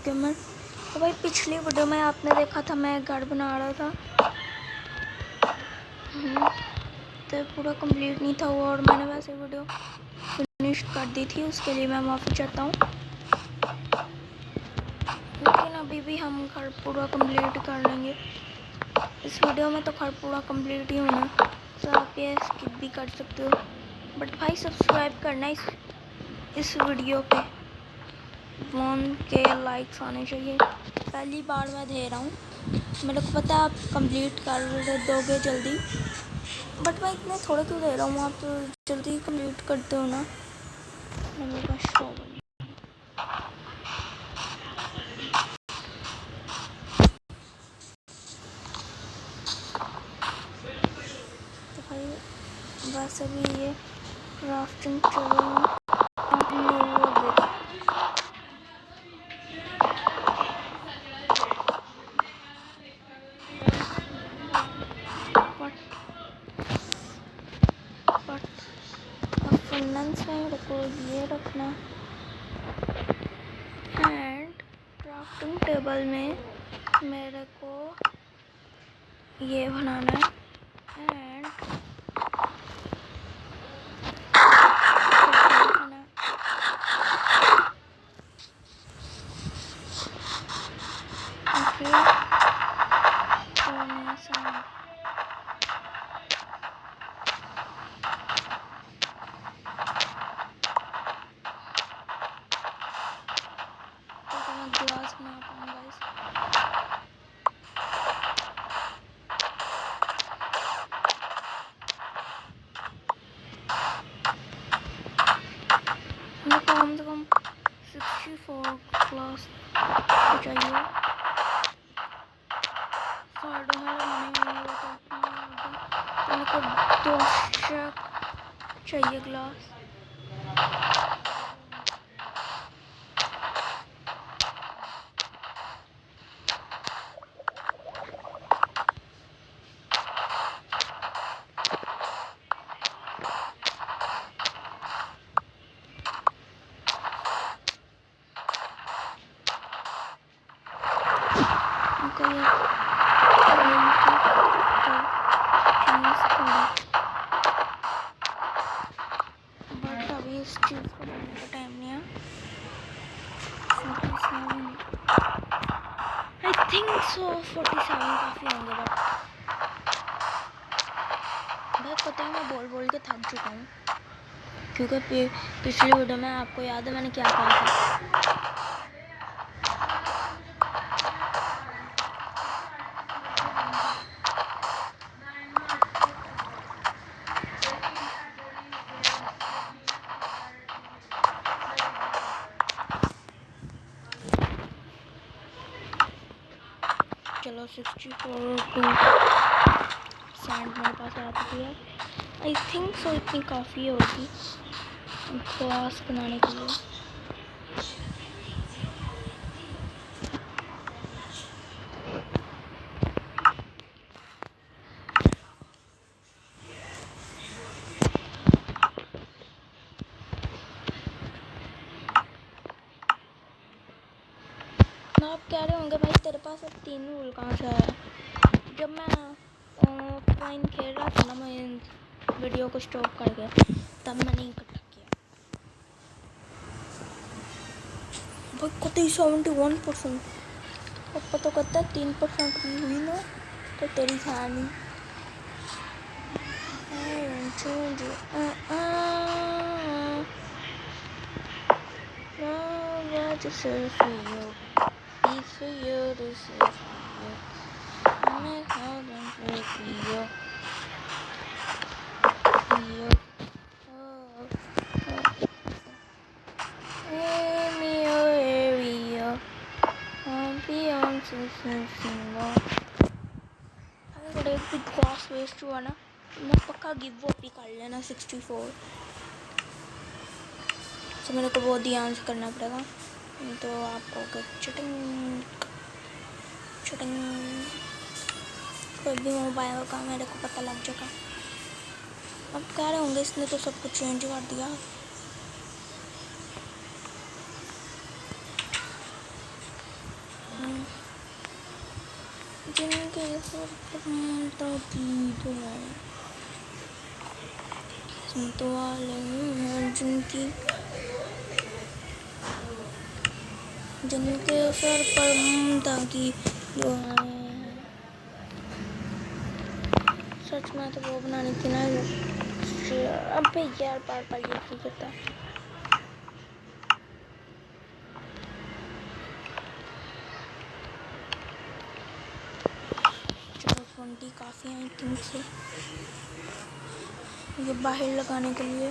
Gamer. तो भाई पिछली वीडियो में आपने देखा था मैं घर बना रहा था, तो पूरा कंप्लीट नहीं था वो, और मैंने वैसे वीडियो फिनिश कर दी थी, उसके लिए मैं माफ़ी चाहता हूँ। लेकिन अभी भी हम घर पूरा कंप्लीट कर लेंगे। इस वीडियो में तो घर पूरा कंप्लीट ही होना, तो आप ये स्किप भी कर सकते हो, बट भाई सब्सक्राइब करना इस वीडियो पे 1K लाइक्स आने चाहिए। पहली बार मैं दे रहा हूँ, मेरे को पता है आप कंप्लीट कर दोगे जल्दी, बट मैं इतने थोड़े क्यों दे रहा हूँ, आप तो जल्दी कंप्लीट करते हो ना। मेरे पास शो तो भाई वैसे भी ये क्राफ्टिंग टेबल फाइनेंस में मेरे को ये रखना, एंड क्राफ्टिंग टेबल में मेरे को ये बनाना है, एंड ग्लास बना पाऊंगा इस कम से कम 64 ग्लास चाहिए। साइडों में लगाने तो मेरे को 2 चाहिए ग्लास। बट अभी इस चीज़ को बनाने का टाइम नहीं है। 47 आई थिंक सो 47 काफ़ी होंगे, बट भाई पता है मैं बोल के थक चुका हूँ, क्योंकि पिछली वीडियो में आपको याद है मैंने क्या कहा था। चलो 64 टू सैंड मेरे पास आ चुकी है। आई थिंक सो इतनी काफ़ी होगी ग्लास बनाने के लिए। आप कह रहे होंगे भाई तेरे पास अब 3 रूल कहाँ से आया। जब मैं ऑफलाइन खेल रहा था ना, मैं वीडियो को स्टॉप कर गया, तब मैंने इकट्ठा किया। भाई कतई 71%, अब पता करता है 3% भी हुई ना तो तेरी कहानी वेस्ट हुआ ना, मैं पक्का गिव अप ही कर लेना 64। तो मेरे को बहुत ध्यान से करना पड़ेगा, नहीं तो आप कहोगे चटिंग चटिंग, कोई भी मोबाइल का मेरे को पता लग जाएगा। अब कह रहे होंगे इसने तो सब कुछ चेंज कर दिया। जिनके सर पर ममता की दुआएं, किस्मत वाले हैं जिनके सर पर ममता की दुआएं हैं। सच में तो वो बनानी थी ना। अबे यार बार बार ये क्यों करता है। चलो 20 काफ़ी है आई थिंक से ये बाहर लगाने के लिए।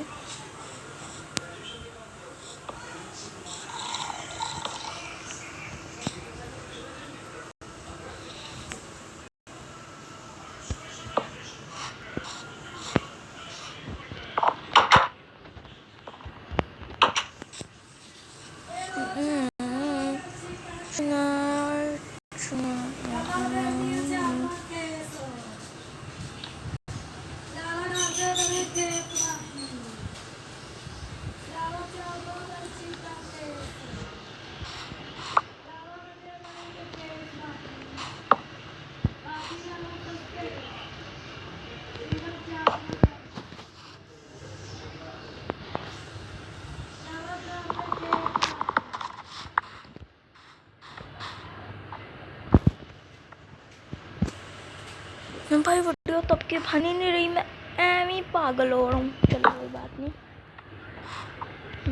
मैं भाई वीडियो तब के बन ही नहीं रही, मैं एम ही पागल हो रहा हूँ। चलो कोई बात नहीं,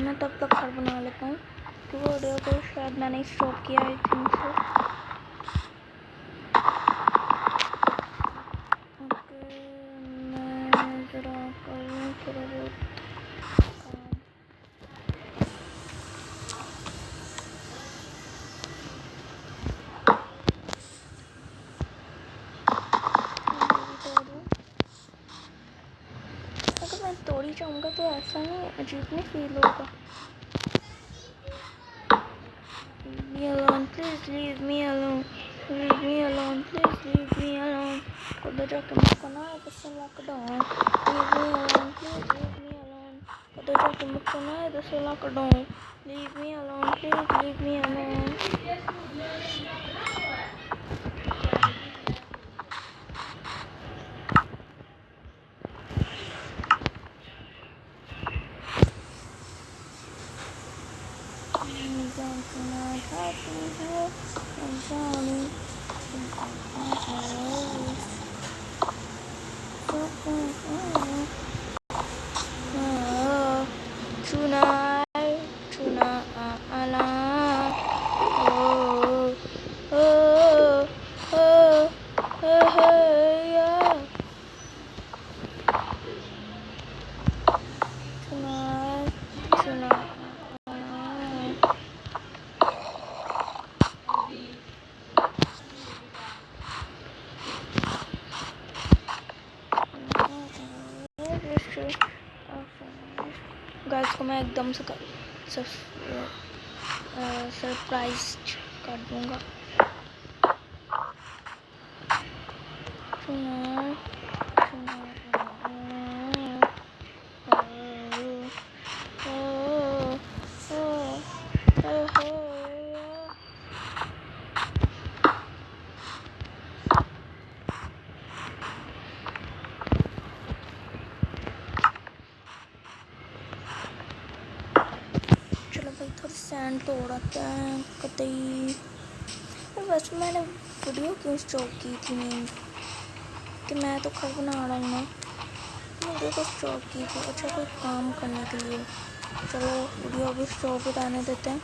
मैं तब तक घर बना लेता हूँ क्योंकि वीडियो को शायद मैंने स्टॉप किया आई थिंक से। ओके मैं ज़रा करूँ थोड़ा बहुत अगर मैं तोड़ी जाऊँगा तो ऐसा नहीं अजीब नहीं फील होगा। Leave me alone, please leave me alone, leave me alone, please leave me alone. खुद जाके मुझको ना बस lock down. Leave me alone, please leave me alone. खुद जाके मुझको ना बस lock down. Leave me alone, please leave me alone. Guys को मैं एकदम से सरप्राइज कर दूंगा। सैंड तोड़ते हैं कतई। वैसे मैंने वीडियो क्यों स्टॉप की थी नहीं कि मैं तो घर बना रहा हूँ ना, वीडियो को स्टॉप की थी। अच्छा कोई काम करने के लिए। चलो वीडियो भी स्टॉप ही रहने देते हैं।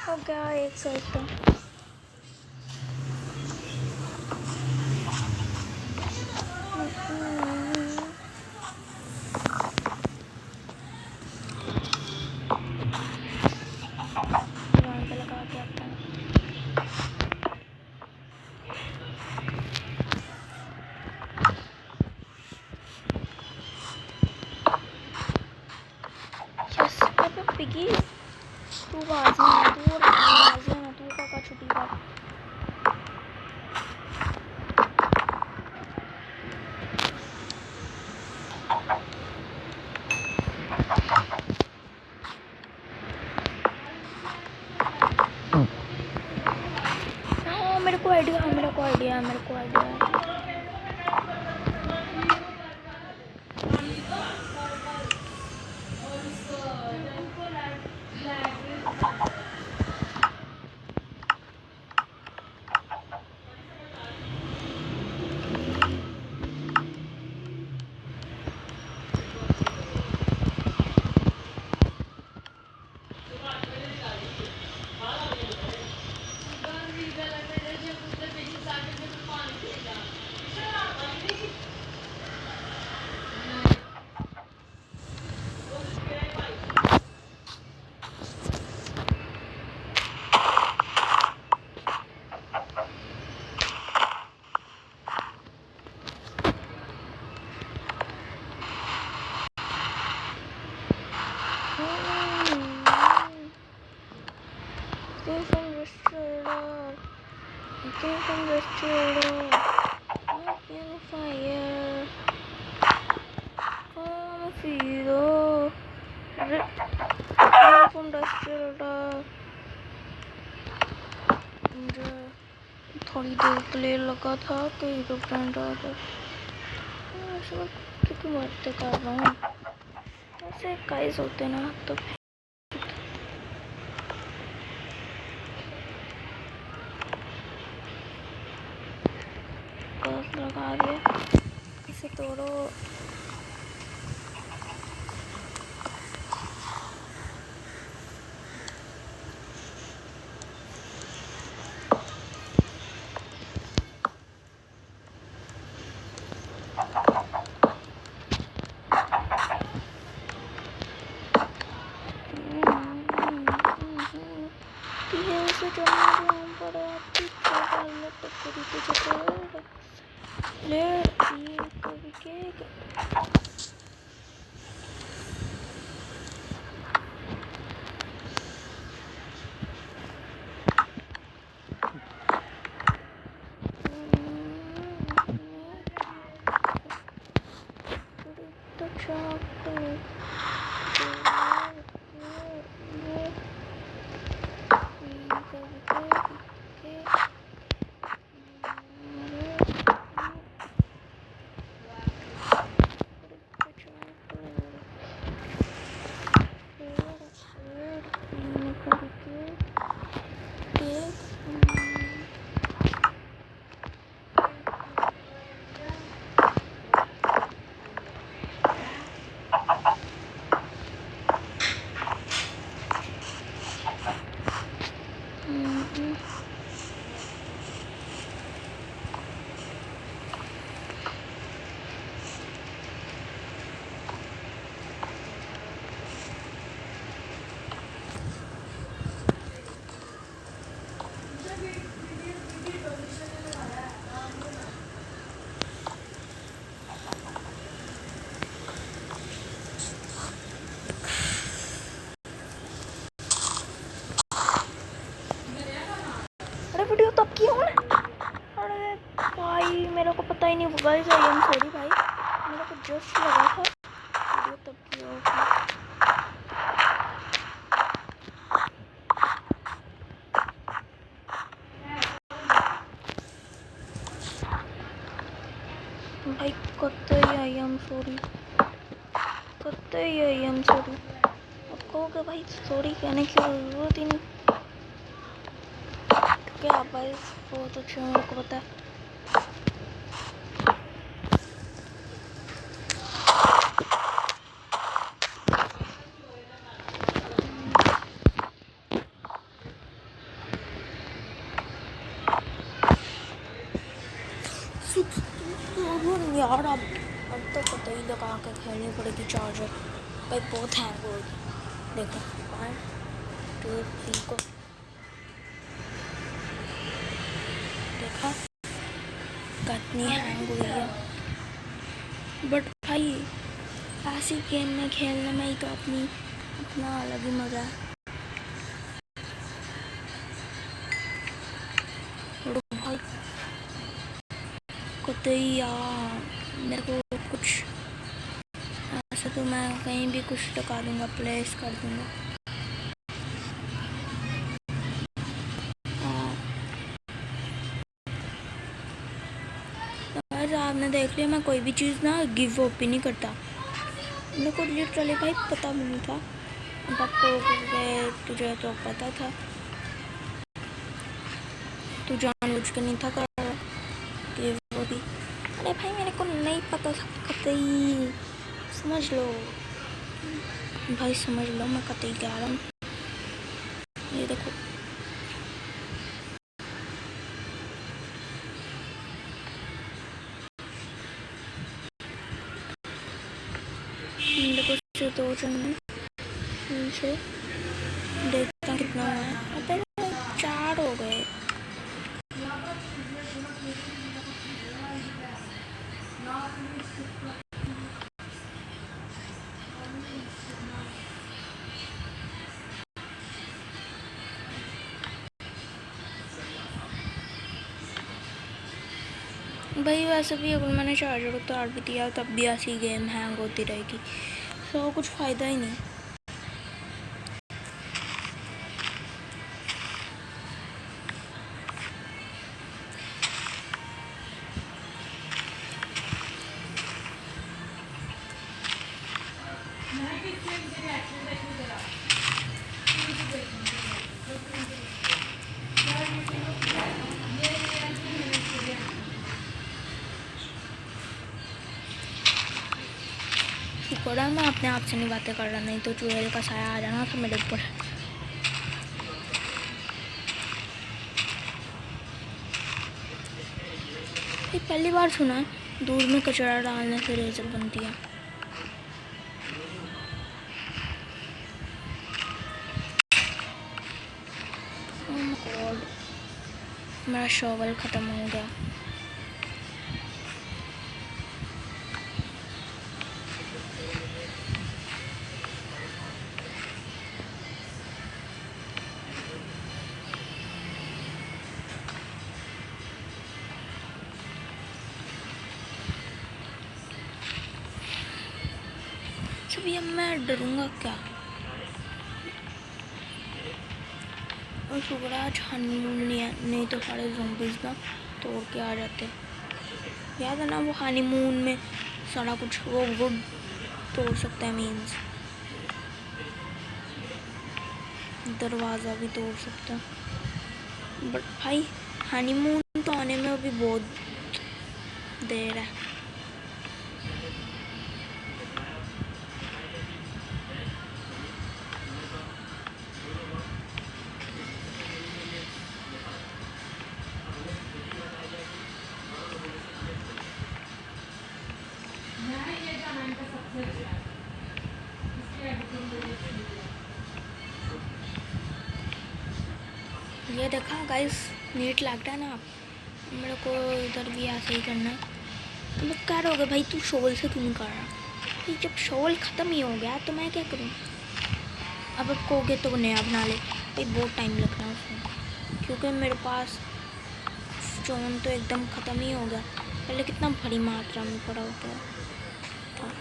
हो गया एक साइड तो। आइडिया है, मेरे को आइडिया है। थोड़ी देर के लिए लगा था कि एरोप्लेन क्योंकि बातें कर रहा हूँ ऐसे गाइस होते ना तो बस लगा दिया, इसे तोड़ो। वीडियो तब की हो ना? अरे भाई मेरे को पता ही नहीं, गाइस आई एम सॉरी भाई, मेरे को जस्ट लगा था वीडियो तब की होगी। भाई कतई आई एम सॉरी, कतई आई एम सॉरी। अब कहोगे भाई सॉरी कहने की जरूरत ही नहीं, क्या भाई बहुत अच्छा मेरे को पता है। यार अब तो कतई लगा के खेलनी पड़ेगी चार्जर, भाई बहुत हैंग होगी। देखो 1 2 3 को देखा कितनी हैंग हुई है, बट भाई ऐसी गेम में खेलने में ही तो अपना अलग ही मज़ा है। भाई कतई यार मेरे को कुछ ऐसा तो मैं कहीं भी कुछ लगा दूंगा, प्लेस कर दूंगा। गाइस आपने देख लिया, मैं कोई भी चीज़ ना गिव अप ही नहीं करता। मेरे को लिटरली भाई पता भी नहीं था, बट तुझे तो पता था, तू जानबूझ के नहीं था कर रहा गिव वो भी। अरे भाई मेरे को नहीं पता था कतई, समझ लो भाई, समझ लो मैं कतई कह रहा हूँ। ये देखो देखो से दो जन से देखता कितना हुआ है। अबे 4 हो गए। भाई वैसे भी अगर मैंने चार्जर उतार भी दिया तब भी ऐसी गेम हैंग होती रहेगी, तो कुछ फ़ायदा ही नहीं। शुक्र है मैं अपने आप से नहीं बातें कर रहा, नहीं तो चुड़ैल का साया आ जाना था मेरे ऊपर। पहली बार सुना है दूध में कचरा डालने से रेजर बनती है। गॉड मेरा शॉवल ख़त्म हो गया। अभी अब मैं डरूंगा क्या? और शुक्र आज हनीमून नहीं तो सारे ज़ॉम्बीज़ ना तोड़ के आ जाते। याद है ना वो हनीमून में सारा कुछ वो वुड तोड़ सकता है, मीन्स दरवाज़ा भी तोड़ सकता है। बट भाई हनीमून तो आने में अभी बहुत देर है। ये देखा गाइस, नीट लगता है ना आप, मेरे को इधर भी ऐसे ही करना है। मतलब क्या रहोगे भाई, तू शोल से क्यों नहीं कर रहा? भाई जब शोल ख़त्म ही हो गया तो मैं क्या करूँ? अब कहोगे तो नया बना ले, भाई बहुत टाइम लगना है उसमें, क्योंकि मेरे पास स्टोन तो एकदम ख़त्म ही हो गया। पहले कितना बड़ी मात्रा में पड़ा होता था।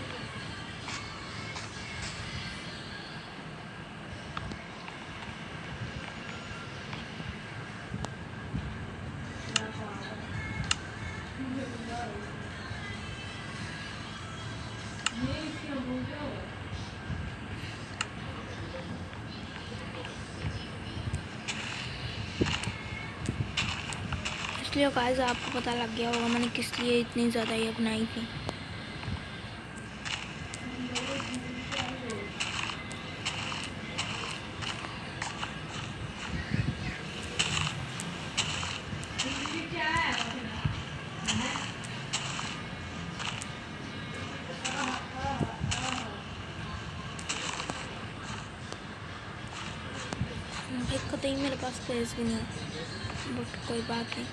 इसलिए गाइस आपको पता लग गया होगा मैंने किस लिए इतनी ज़्यादा ये बनाई थी। भाई कतई मेरे पास स्पेस भी नहीं है, बट कोई बात नहीं,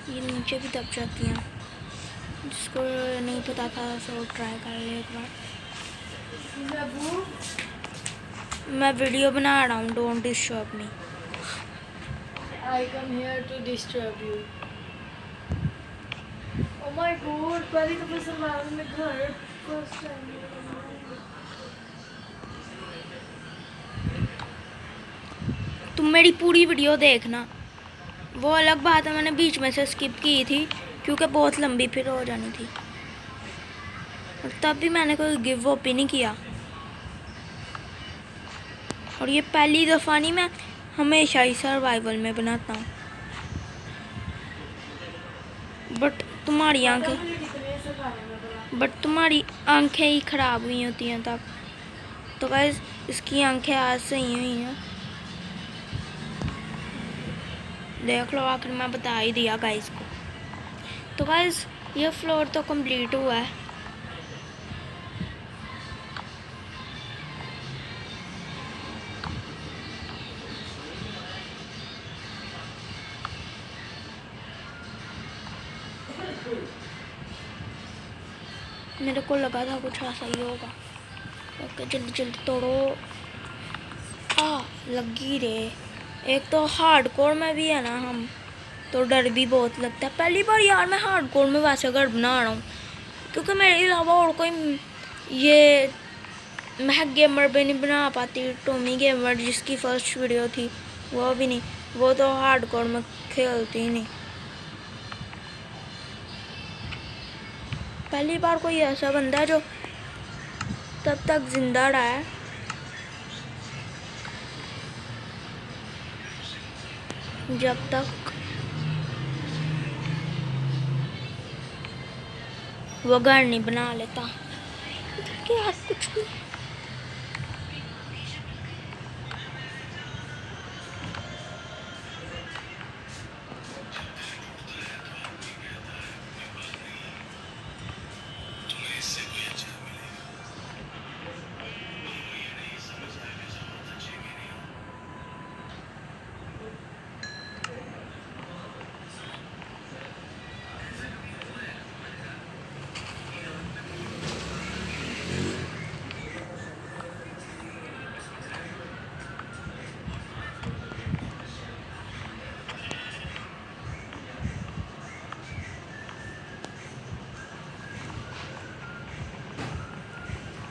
ये नीचे भी दब जाती हैं। जिसको नहीं पता था सो ट्राई कर ले एक बार। मैं वीडियो बना रहा हूँ, don't disturb me. I come here to disturb you. Oh my god, पहली दफे सर्वाइवल में घर फर्स्ट टाइम। तुम मेरी पूरी वीडियो देखना, वो अलग बात है मैंने बीच में से स्किप की थी क्योंकि बहुत लंबी फिर हो जानी थी, और तब भी मैंने कोई गिव अप ही नहीं किया। और ये पहली दफ़ा नहीं, मैं हमेशा ही सर्वाइवल में बनाता हूँ। बट तुम्हारी आंखें ही ख़राब हुई होती हैं तब। तो गाइस इसकी आंखें आज सही हुई हैं, देख लो, आखिर मैं बता ही दिया गाइस को। तो गाइस ये फ्लोर तो कंप्लीट हुआ है। मेरे को लगा था कुछ ऐसा ही होगा। ओके जल्दी जल्दी तोड़ो। लगी रे। एक तो हार्डकोर में भी है ना हम, तो डर भी बहुत लगता है। पहली बार यार मैं हार्डकोर में वैसे घर बना रहा हूँ, क्योंकि मेरे अलावा और कोई ये महक गेमर भी नहीं बना पाती। टॉमी गेमर जिसकी फर्स्ट वीडियो थी वो भी नहीं, वो तो हार्डकोर में खेलती ही नहीं। पहली बार कोई ऐसा बंदा जो तब तक जिंदा रहा है। जब तक वो घर नहीं बना लेता। कि यार कुछ भी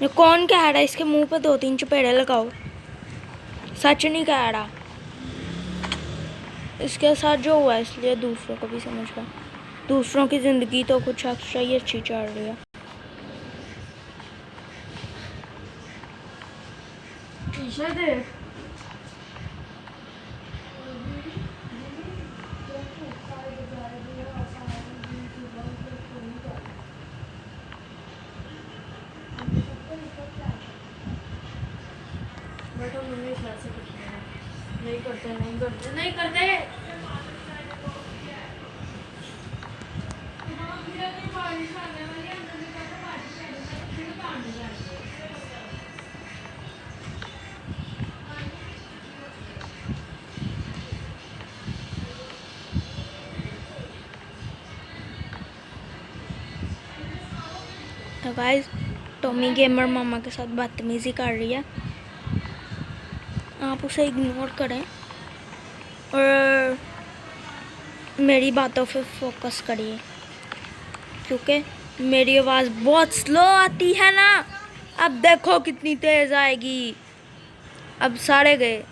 ये कौन कह रहा है इसके मुंह पे 2-3 चपेड़े लगाओ? सच नहीं कह रहा। इसके साथ जो हुआ है इसलिए दूसरों को भी समझ रहा। दूसरों की ज़िंदगी तो कुछ एक्स्ट्रा ही अच्छी चल रही है। बेटा मम्मी ऐसे कुछ नहीं करते, नहीं करते, नहीं करते। तो गाइस टॉमी गेमर मामा के साथ बदतमीजी कर रही है, आप उसे इग्नोर करें और मेरी बातों पे फोकस करिए, क्योंकि मेरी आवाज़ बहुत स्लो आती है ना। अब देखो कितनी तेज़ आएगी। अब सारे गए।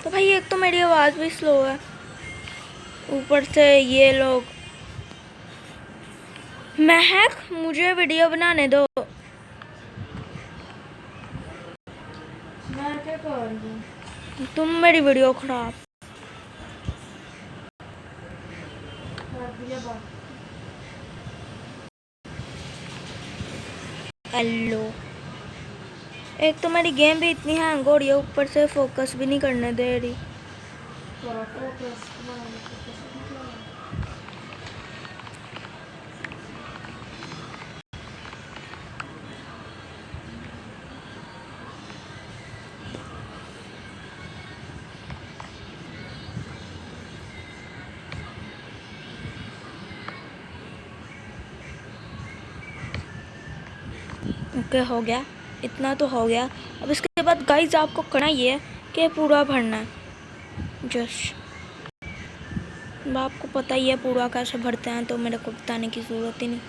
तो भाई एक तो मेरी आवाज़ भी स्लो है, ऊपर से ये लोग। महक मुझे वीडियो बनाने दो। मैं क्या कर रही हूँ? तुम मेरी वीडियो खराब। हेलो। एक तो मेरी गेम भी इतनी हैंग हो रही है, ऊपर से फोकस भी नहीं करने दे रही। ओके हो गया, इतना तो हो गया। अब इसके बाद गाइस आपको करना ये है कि पूरा भरना है। जस्ट आपको पता ही है पूरा कैसे भरते हैं, तो मेरे को बताने की ज़रूरत ही नहीं।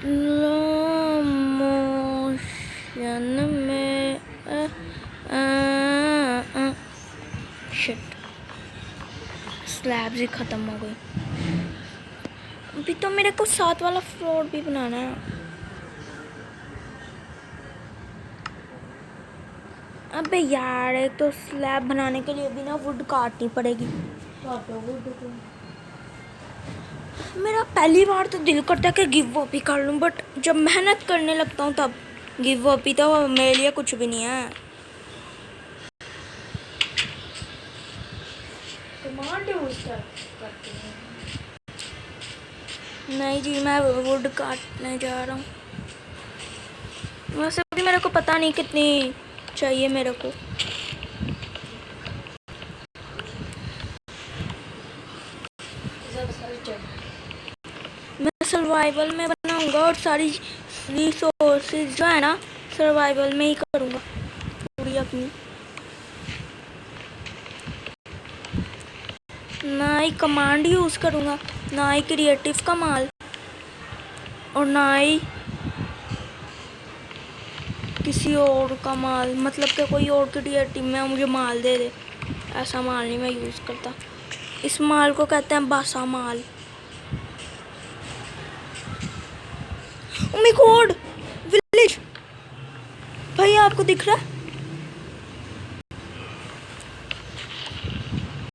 स्लो मोशन में शिट, स्लैब्स ही ख़त्म हो गई। अभी तो मेरे को 7 वाला फ्लोर भी बनाना है। अबे यार, एक तो स्लैब बनाने के लिए अभी ना वुड काटनी पड़ेगी। मेरा पहली बार तो दिल करता है कि गिव अप ही कर लूँ, बट जब मेहनत करने लगता हूँ तब गिव अप ही तो मेरे लिए कुछ भी नहीं है। कमांड यूज करते हैं। नहीं जी, मैं वुड काटने जा रहा हूँ। वैसे भी मेरे को पता नहीं कितनी चाहिए मेरे को। मैं सर्वाइवल में बनाऊंगा और सारी रिसोर्सेज जो है ना सर्वाइवल में ही करूँगा पूरी अपनी। ना ही कमांड यूज़ करूँगा, ना ही क्रिएटिव का माल, और ना ही किसी और का माल। मतलब कि कोई और क्रिएटिव में मुझे माल दे दे, ऐसा माल नहीं मैं यूज़ करता। इस माल को कहते हैं बासा माल। ओ माय गॉड, विलेज भाई आपको दिख रहा है?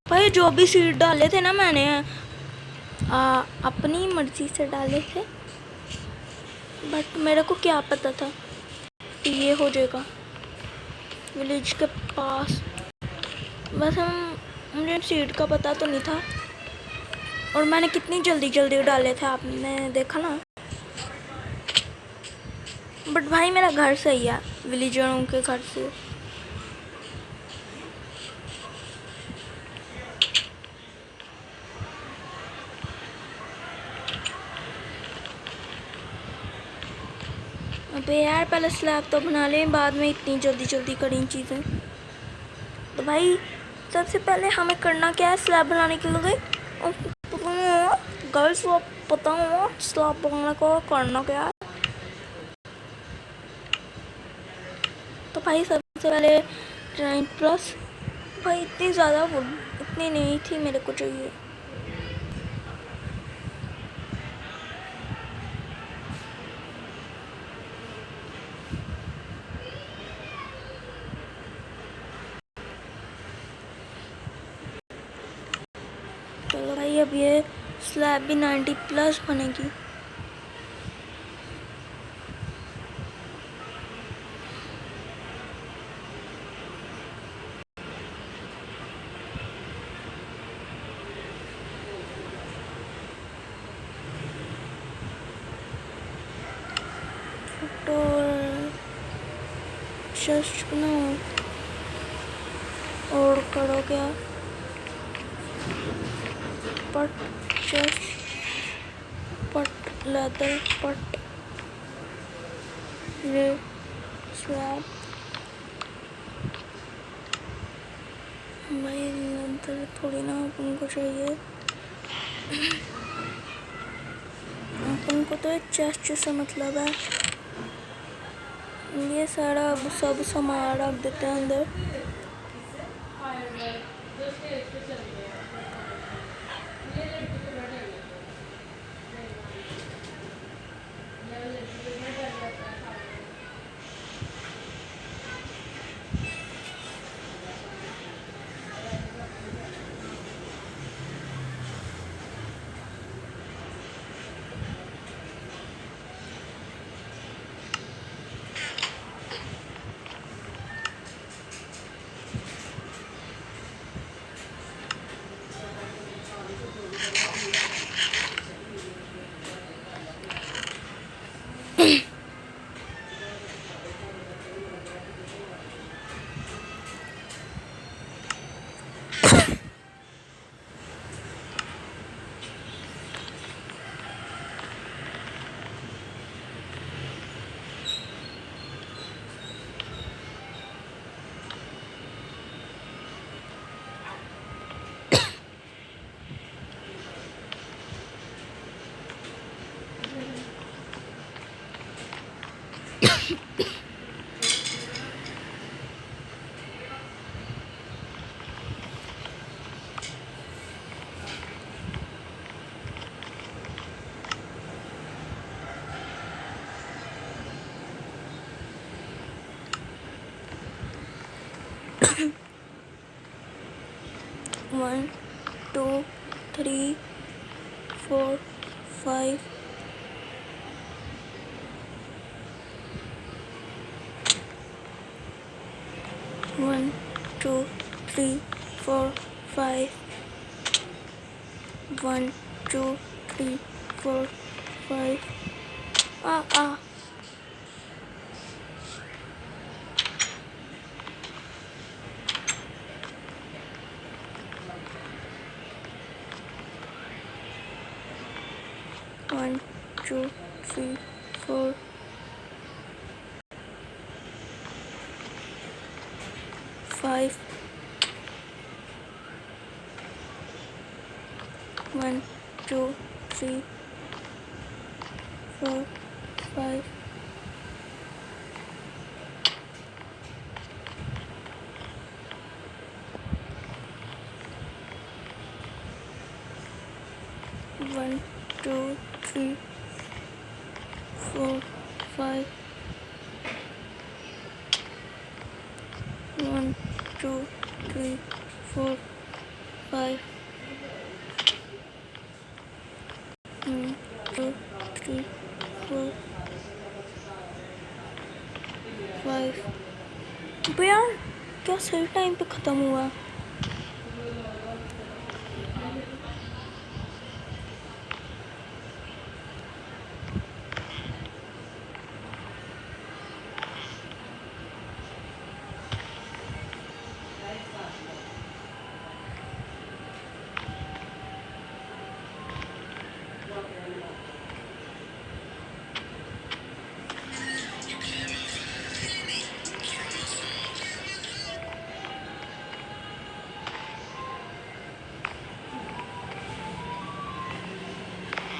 भाई जो भी सीड डाले थे ना मैंने अपनी मर्जी से डाले थे, बट मेरे को क्या पता था कि ये हो जाएगा विलेज के पास। वैसे मुझे सीड का पता तो नहीं था, और मैंने कितनी जल्दी जल्दी डाले थे आपने देखा ना। बट भाई मेरा घर सही है विलेजरों के घर से। अबे यार, पहले स्लैब तो बना लें, बाद में इतनी जल्दी जल्दी करें चीज़ें। तो भाई सबसे पहले हमें करना क्या है स्लैब बनाने के लिए? गर्ल्स वो पता हो स्लैब बनाने को करना क्या है? तो भाई सबसे पहले ट्राइन प्लस, भाई इतनी ज़्यादा वुड इतनी नहीं थी मेरे को चाहिए। चलो भाई, अब ये स्लैब भी 90 प्लस बनेगी। तो जस्ट बनाओ और करो क्या, पट जस्ट पट लेदर पट ये स्लैब। भाई लेदर थोड़ी ना अपन को चाहिए, अपन को तो एक चेस्ट से मतलब है। ये सारा सब सामान रख देते हैं अंदर। 1 2 3 4 5 1 2 3 4 5 1 2 3 4 5 ah 1 2 3 4 5 1 2 3 4 5 1 2 3 4 5 1 2 3 4 5 1 2 3 4 5 अबे यार क्या सही टाइम पे ख़त्म हुआ।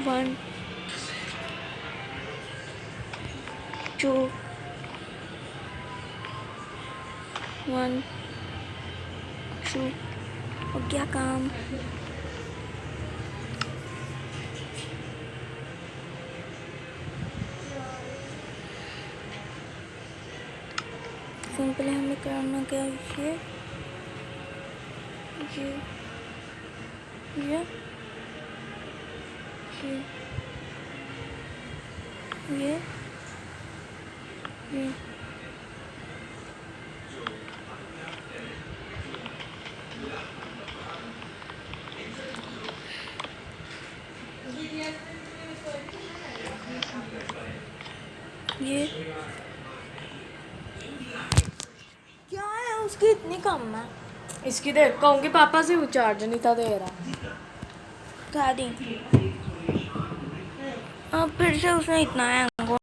One, two, 1 2 हो गया काम। सिंपल हमें करना क्या है, ये क्या है उसकी इतनी कम है। इसकी देख कहूँगी पापा से वो चार्ज नहीं था दे रहा। दादी अब फिर से उसने इतना हैंग होना।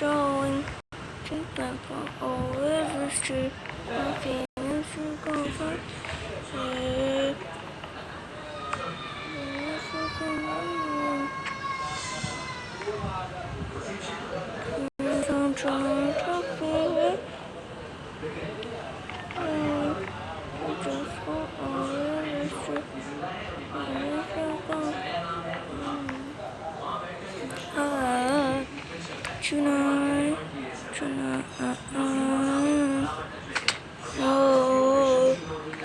Drawing, think like always history, nothing else to go for. Just for always history. चुना चुना ओ ओ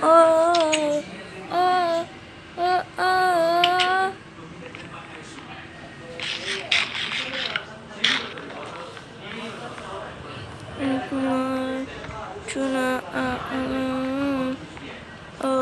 ओ ओ ओ चुना ओ ओ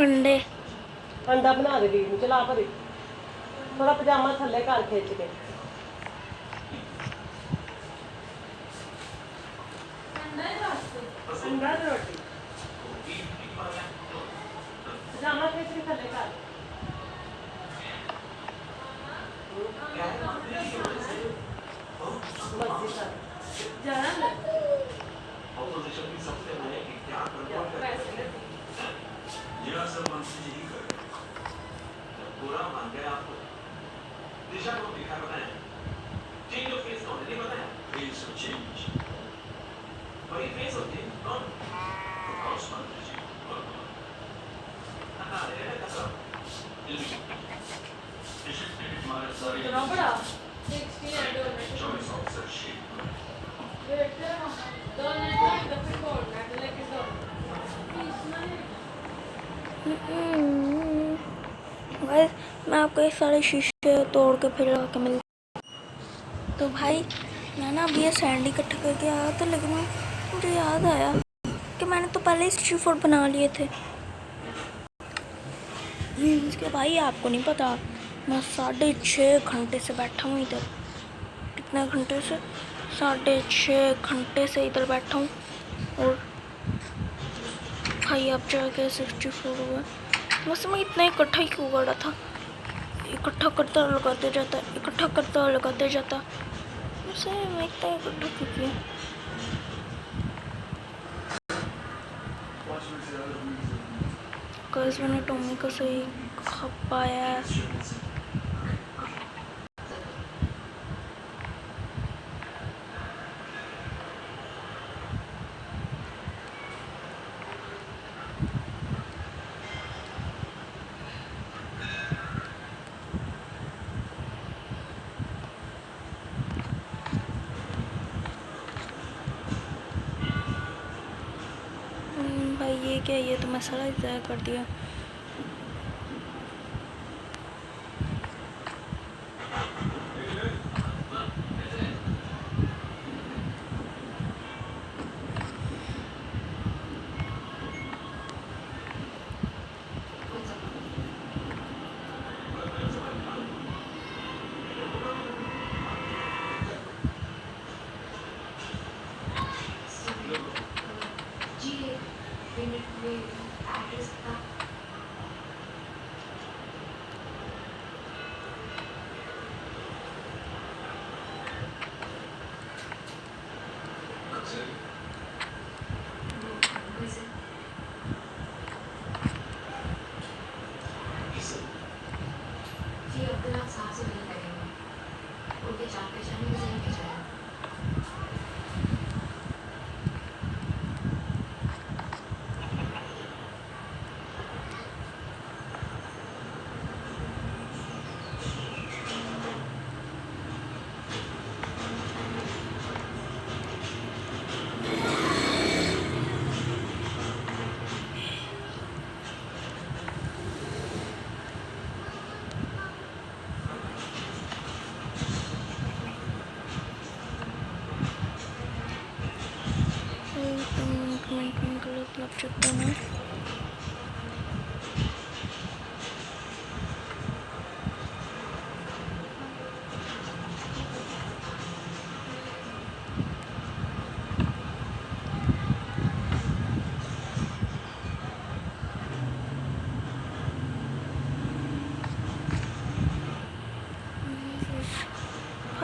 अंडे अंडा बना दे वीर चला भरी थोड़ा पजामा थल्ले कर खिंच के अंडा ते रोटी पजामा खिंच के थल्ले कर मर्जी कर जाना बड़ा गाइस मैं आपको ये सारे शीशे तोड़ के फिर ला के मिल तो भाई मैं ना अभी ये सैंड इकट्ठा करके आया था लेकिन मुझे याद आया कि मैंने तो पहले ही स्ट्रीट फूड बना लिए थे। इसके भाई आपको नहीं पता मैं 6.5 घंटे से बैठा हूँ इधर। कितने घंटे से? 6.5 घंटे से इधर बैठा हूँ और भाई अब जाके 64 हुआ। वैसे मैं इतना इकट्ठा ही क्यों करा था? इकट्ठा करता लगाते जाता इकट्ठा करता लगाते जाता वैसे मैं इतना इकट्ठा क्यों किया? कल मैंने टॉमी को सही खा पाया है। भाई ये क्या, ये तो मैं सारा ज़ाया कर दिया।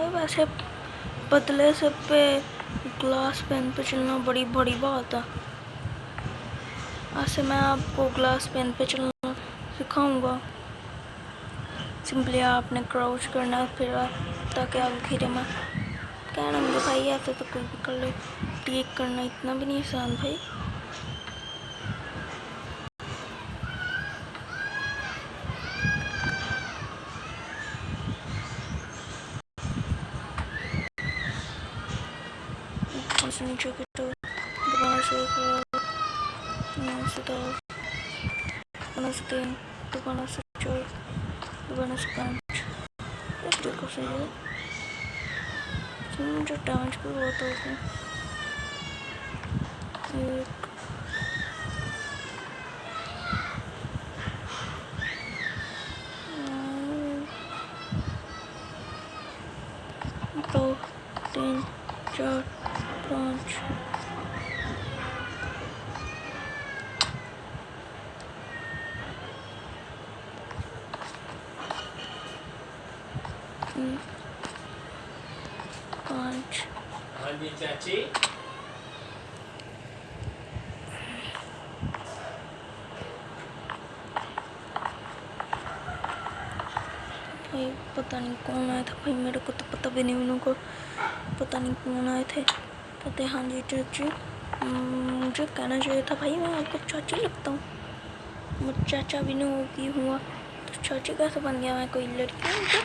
भाई वैसे पतले से पे ग्लास पेन पे चलना बड़ी बड़ी बात है। ऐसे मैं आपको ग्लास पेन पे चलना सिखाऊंगा। सिंपली आपने क्राउच करना है फिर ताकि आप घिरे में कह रहे भाई ऐसे तो कोई भी कर ले। क्लिक करना इतना भी नहीं आसान भाई। नीचे की तो दोबारा से दोबारा से 3 दोबारा से 4 दोबारा से 5 बिल्कुल सही है। मुझे डैमेज भी बहुत हो गया। 1 2 3 4 5 5। हाँ जी चाची। भाई पता नहीं कौन आया था भाई, मेरे को तो पता भी नहीं, उनको पता नहीं कौन आए थे। पता है हाँ जी चाची, मुझे कहना चाहिए था भाई मैं आपको चाची लगता हूँ। मुझे चाचा भी नहीं होगी हुआ तो चाची कैसे बन गया? मैं कोई लड़की हूँ क्या?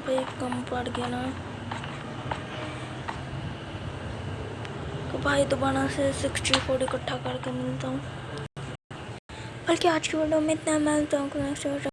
भाई कम पड़ गया ना तो भाई दोबारा से 64 इकट्ठा करके मिलता हूँ। बल्कि आज की वीडियो में इतना मिलता हूँ।